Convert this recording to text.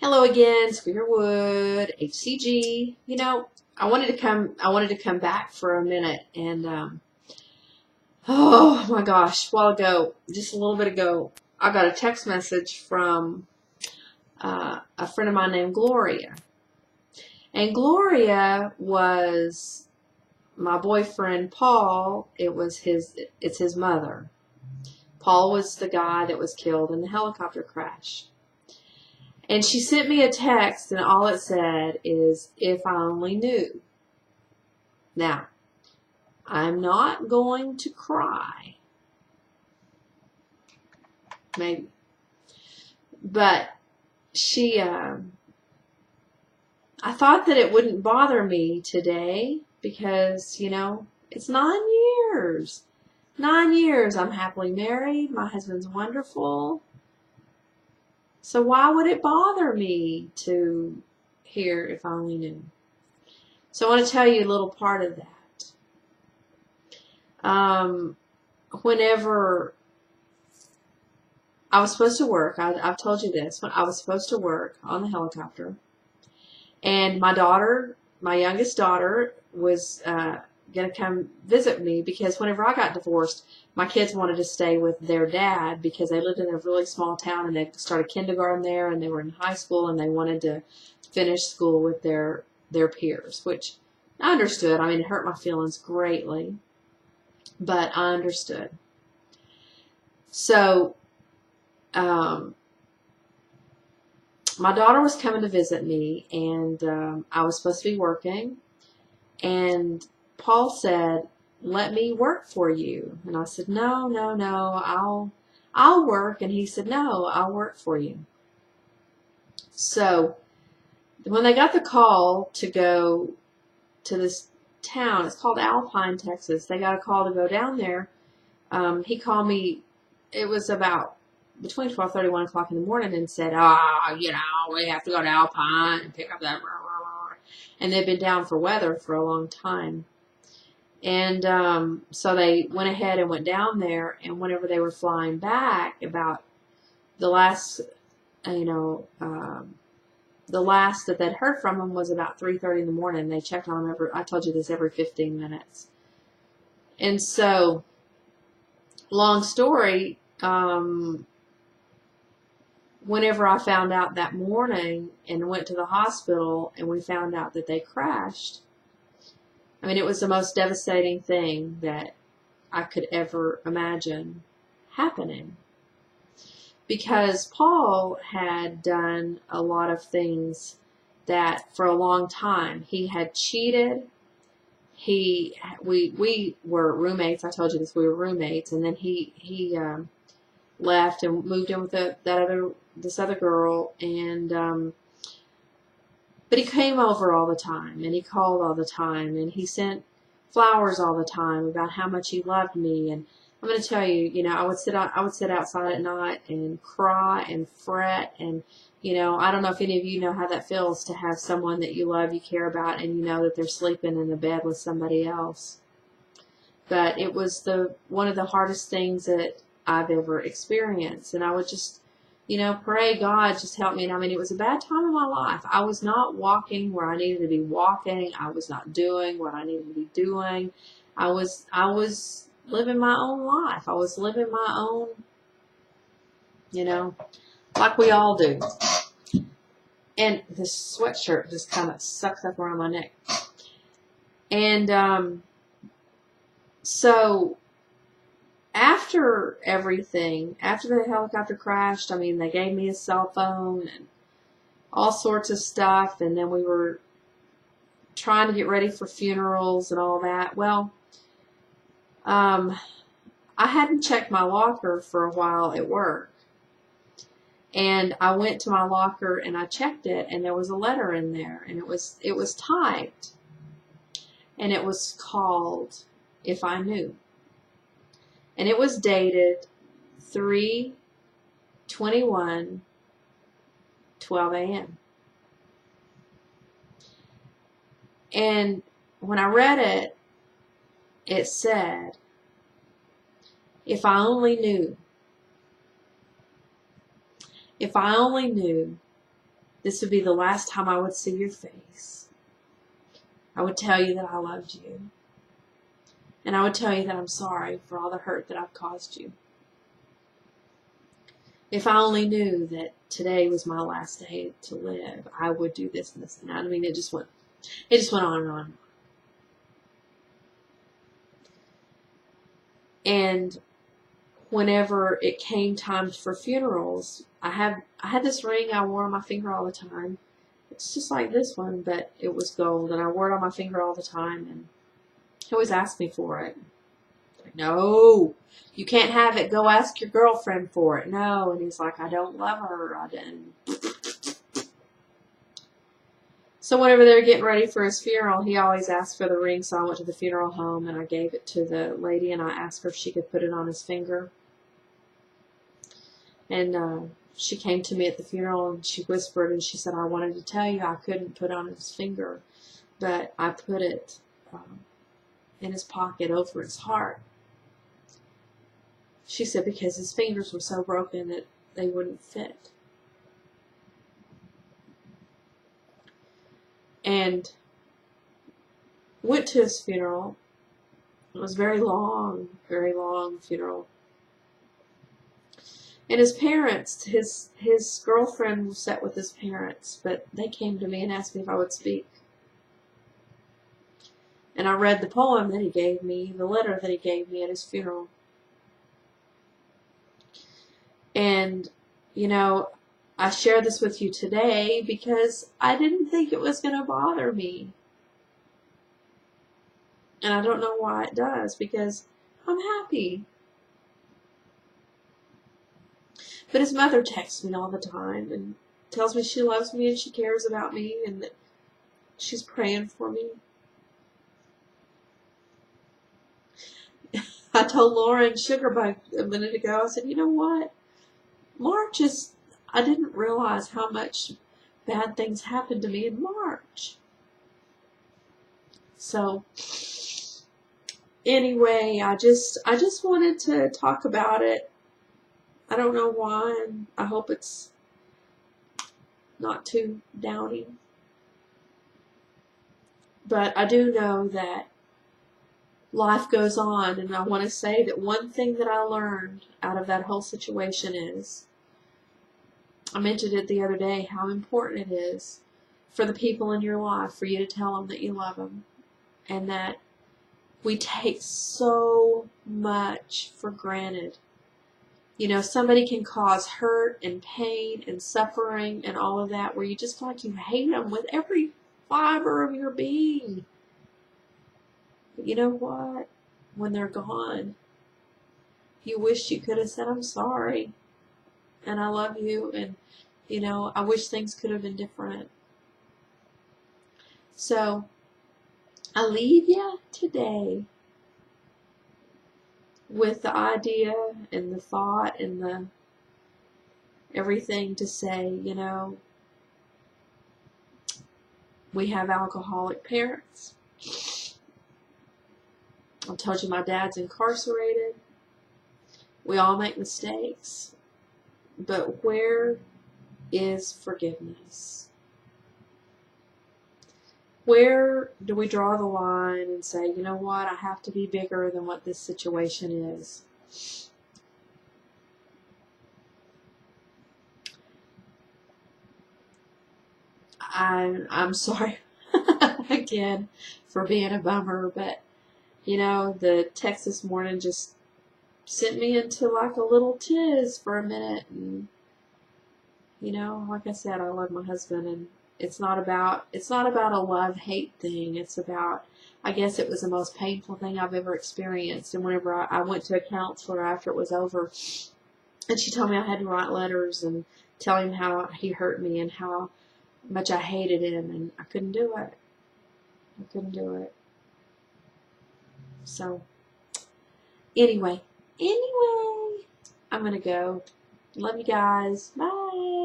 Hello again, Squeaker Wood, HCG. I wanted to come back for a minute and oh my gosh, a while ago, just a little bit ago, I got a text message from a friend of mine named Gloria. And Gloria was my boyfriend Paul. It's his mother. Paul was the guy that was killed in the helicopter crash. And she sent me a text, and all it said is, "If I only knew." Now, I'm not going to cry. Maybe. But I thought that it wouldn't bother me today because, it's 9 years. 9 years. I'm happily married. My husband's wonderful. So why would it bother me to hear if I only knew? So I want to tell you a little part of that. Whenever I was supposed to work, I've told you this, when I was supposed to work on the helicopter, and my youngest daughter, was going to come visit me because whenever I got divorced, my kids wanted to stay with their dad because they lived in a really small town and they started kindergarten there and they were in high school and they wanted to finish school with their peers, which I understood. I mean, it hurt my feelings greatly, but I understood. So, my daughter was coming to visit me, and I was supposed to be working, and Paul said, "Let me work for you." And I said, "No, no, no, I'll work." And he said, "No, I'll work for you." So when they got the call to go to this town, it's called Alpine, Texas. They got a call to go down there. He called me. It was about between 12:30 and 1 o'clock in the morning, and said, we have to go to Alpine and pick up that. And they'd been down for weather for a long time. And so they went ahead and went down there, and whenever they were flying back, about the last, the last that they'd heard from them was about 3:30 in the morning. They checked on them I told you this, every 15 minutes. And so, long story, whenever I found out that morning and went to the hospital and we found out that they crashed, I mean, it was the most devastating thing that I could ever imagine happening. Because Paul had done a lot of things that for a long time he had cheated. We were roommates. I told you this. We were roommates, and then he left and moved in with this other girl, and but he came over all the time, and he called all the time, and he sent flowers all the time about how much he loved me. And I'm going to tell you, I would sit outside at night and cry and fret, and I don't know if any of you know how that feels to have someone that you love, you care about, and you know that they're sleeping in the bed with somebody else. But it was one of the hardest things that I've ever experienced, and I would just pray, "God, just help me." And I mean, it was a bad time in my life. I was not walking where I needed to be walking. I was not doing what I needed to be doing. I was living my own life. I was living my own, like we all do. And this sweatshirt just kind of sucks up around my neck. And so after everything, after the helicopter crashed, I mean, they gave me a cell phone and all sorts of stuff, and then we were trying to get ready for funerals and all that. Well, I hadn't checked my locker for a while at work, and I went to my locker and I checked it, and there was a letter in there, and it was typed, and it was called "If I Knew." And it was dated 3/21/12 a.m. And when I read it, it said, "If I only knew. If I only knew This would be the last time I would see your face. I would tell you that I loved you. And I would tell you that I'm sorry for all the hurt that I've caused you. If I only knew that today was my last day to live, I would do this and this and that. I mean, it just went on and on. And whenever it came time for funerals, I had this ring I wore on my finger all the time. It's just like this one, but it was gold, and I wore it on my finger all the time, and he always asked me for it. Like, no, you can't have it. Go ask your girlfriend for it. No, and he's like, I don't love her. I didn't. So whenever they were getting ready for his funeral, he always asked for the ring, so I went to the funeral home, and I gave it to the lady, and I asked her if she could put it on his finger. And she came to me at the funeral, and she whispered, and she said, I wanted to tell you I couldn't put on his finger, but I put it in his pocket over his heart. She said because his fingers were so broken that they wouldn't fit. And went to his funeral. It was a very long funeral. And his parents, his girlfriend sat with his parents, but they came to me and asked me if I would speak. And I read the poem that he gave me, the letter that he gave me at his funeral. And, you know, I share this with you today because I didn't think it was going to bother me. And I don't know why it does, because I'm happy. But his mother texts me all the time and tells me she loves me and she cares about me and that she's praying for me. I told Lauren Sugarbug a minute ago, I said, you know what? I didn't realize how much bad things happened to me in March. So, anyway, I just wanted to talk about it. I don't know why, and I hope it's not too downing. But I do know that life goes on, and I want to say that one thing that I learned out of that whole situation is, I mentioned it the other day, how important it is for the people in your life, for you to tell them that you love them, and that we take so much for granted. You know, somebody can cause hurt and pain and suffering and all of that where you just feel like you hate them with every fiber of your being. But you know what? When they're gone, you wish you could have said, I'm sorry, and I love you, and, you know, I wish things could have been different. So, I leave you today with the idea and the thought and the everything to say, you know, we have alcoholic parents. I told you my dad's incarcerated. We all make mistakes. But where is forgiveness? Where do we draw the line and say, you know what, I have to be bigger than what this situation is? I'm sorry again for being a bummer, but you know, the text this morning just sent me into like a little tiz for a minute, and you know, like I said, I love my husband, and it's not about a love-hate thing. It's about, I guess it was the most painful thing I've ever experienced. And whenever I went to a counselor after it was over, and she told me I had to write letters and tell him how he hurt me and how much I hated him, and I couldn't do it. I couldn't do it. So, anyway, I'm going to go. Love you guys. Bye.